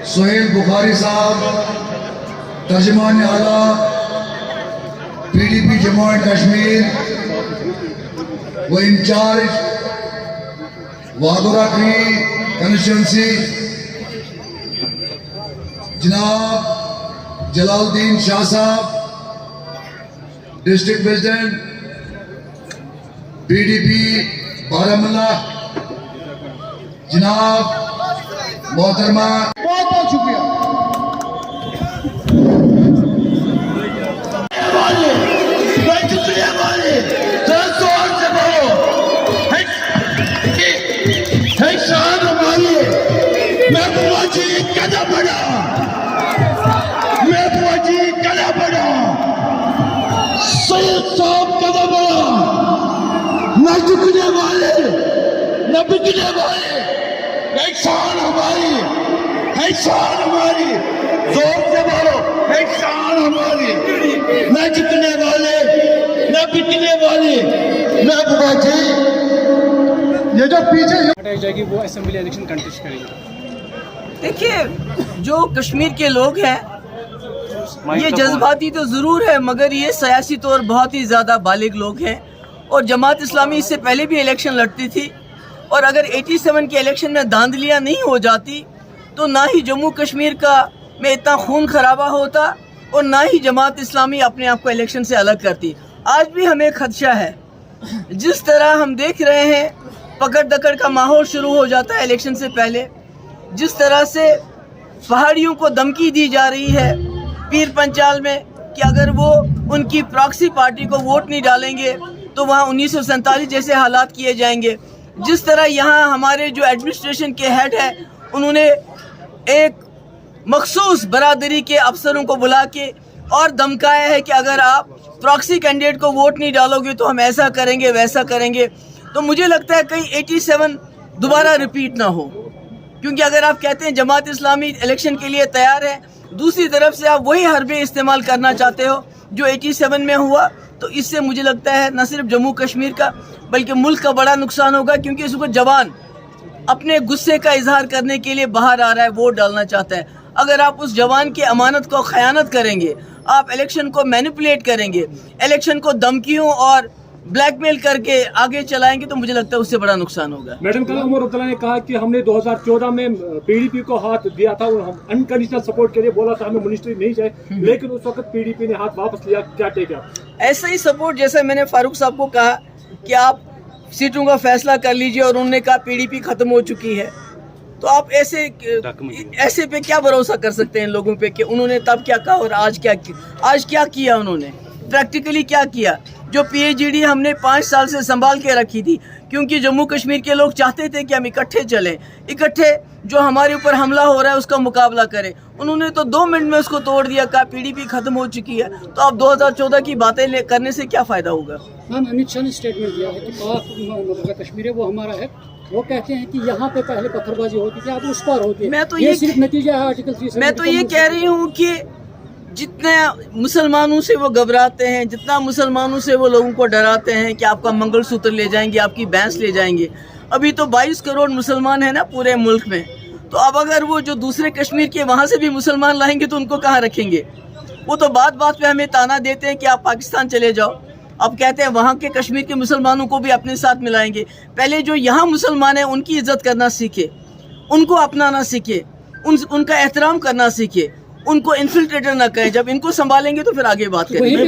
سہیل بخاری صاحب ترجمان اعلیٰ PDP جموں اینڈ کشمیر و انچارج وادورہ کی کنسٹیچوئنسی جناب جلال الدین شاہ صاحب ڈسٹرکٹ پریزیڈنٹ PDP بارہمولہ جناب محترمہ بہت بہت شکریہ نہ جھکنے والے نہ بکنے والے، ایک شان ہماری ہے، شان ہماری، زور سے بولو، ایک شان ہماری، نہ جھکنے والے نہ بکنے والے، نہ بابا جی یہ جو پیچھے ہٹائی جائے گی وہ اسمبلی الیکشن کنٹیسٹ کریں گے۔ دیکھیے جو کشمیر کے لوگ ہیں یہ جذباتی تو ضرور ہے، مگر یہ سیاسی طور بہت ہی زیادہ بالغ لوگ ہیں، اور جماعت اسلامی اس سے پہلے بھی الیکشن لڑتی تھی، اور اگر 87 کے الیکشن میں دھاندلیاں نہیں ہو جاتی تو نہ ہی جموں کشمیر میں اتنا خون خرابہ ہوتا اور نہ ہی جماعت اسلامی اپنے آپ کو الیکشن سے الگ کرتی۔ آج بھی ہمیں خدشہ ہے، جس طرح ہم دیکھ رہے ہیں پکڑ دکڑ کا ماحول شروع ہو جاتا ہے الیکشن سے پہلے، جس طرح سے پہاڑیوں کو دھمکی دی جا رہی ہے پیر پنچال میں کہ اگر وہ ان کی پراکسی پارٹی کو ووٹ نہیں ڈالیں گے تو وہاں 1947 جیسے حالات کیے جائیں گے، جس طرح یہاں ہمارے جو ایڈمنسٹریشن کے ہیڈ ہیں انہوں نے ایک مخصوص برادری کے افسروں کو بلا کے اور دھمکایا ہے کہ اگر آپ پراکسی کینڈیڈیٹ کو ووٹ نہیں ڈالو گے تو ہم ایسا کریں گے ویسا کریں گے۔ تو مجھے لگتا ہے کہیں 87 دوبارہ ریپیٹ نہ ہو، کیونکہ اگر آپ کہتے ہیں جماعت اسلامی الیکشن کے لیے تیار ہے، دوسری طرف سے آپ وہی حربے استعمال کرنا چاہتے ہو جو 87 میں ہوا، تو اس سے مجھے لگتا ہے نہ صرف جموں کشمیر کا بلکہ ملک کا بڑا نقصان ہوگا، کیونکہ اس کو جوان اپنے غصے کا اظہار کرنے کے لیے باہر آ رہا ہے، ووٹ ڈالنا چاہتا ہے۔ اگر آپ اس جوان کی امانت کو خیانت کریں گے، آپ الیکشن کو مینیپولیٹ کریں گے، الیکشن کو دھمکیوں اور بلیک میل کر کے آگے چلائیں گے، تو مجھے لگتا ہے اس سے بڑا نقصان ہوگا۔ میڈم کل عمر عبداللہ نے کہا کہ ہم نے 2014 میں PDP کو ہاتھ دیا تھا اور ہم انکنڈیشنل سپورٹ کے لیے بولا تھا ہمیں منسٹری نہیں چاہیے، لیکن اس وقت PDP نے ہاتھ واپس لیا، کیا ٹیک ہے؟ ایسا ہی سپورٹ جیسے میں نے فاروق صاحب کو کہا کہ آپ سیٹوں کا فیصلہ کر لیجئے، اور انہوں نے کہا PDP ختم ہو چکی ہے، تو آپ ایسے پہ کیا بھروسہ کر سکتے ہیں لوگوں پہ کہ انہوں نے تب کیا کہا اور آج کیا کیا انہوں نے پریکٹیکلی کیا کیا؟ جو PhD ہم نے 5 سال سے سنبھال کے رکھی تھی، کیونکہ جموں کشمیر کے لوگ چاہتے تھے کہ ہم اکٹھے چلیں، اکٹھے جو ہمارے اوپر حملہ ہو رہا ہے اس کا مقابلہ کریں۔ انہوں نے تو 2 منٹ میں اس کو توڑ دیا، کہا PDP ختم ہو چکی ہے، تو اب 2014 کی باتیں کرنے سے کیا فائدہ ہوگا؟ میم امت شاہ نے اسٹیٹمنٹ دیا ہے کہ پاک کشمیر ہے وہ ہمارا ہے، وہ کہتے ہیں کہ یہاں پہ پہلے پتھر بازی ہوتی تھی، اب اس پر ہوتی ہے، یہ صرف نتیجہ ہے آرٹیکل 3۔ میں تو یہ کہہ رہی ہوں کہ جتنے مسلمانوں سے وہ گھبراتے ہیں، جتنا مسلمانوں سے وہ لوگوں کو ڈراتے ہیں کہ آپ کا منگل سوتر لے جائیں گے، آپ کی بھینس لے جائیں گے، ابھی تو 22 کروڑ مسلمان ہیں نا پورے ملک میں، تو اب اگر وہ جو دوسرے کشمیر کے وہاں سے بھی مسلمان لائیں گے تو ان کو کہاں رکھیں گے؟ وہ تو بات بات پہ ہمیں تانا دیتے ہیں کہ آپ پاکستان چلے جاؤ، اب کہتے ہیں وہاں کے کشمیر کے مسلمانوں کو بھی اپنے ساتھ ملائیں گے۔ پہلے جو یہاں مسلمان ہیں ان کی عزت کرنا سیکھے، ان کو اپنانا سیکھے، ان کا احترام کرنا سیکھے، ان کو انفلٹریٹر نہ کہیں، جب ان کو سنبھالیں گے تو پھر آگے بات کریں گے۔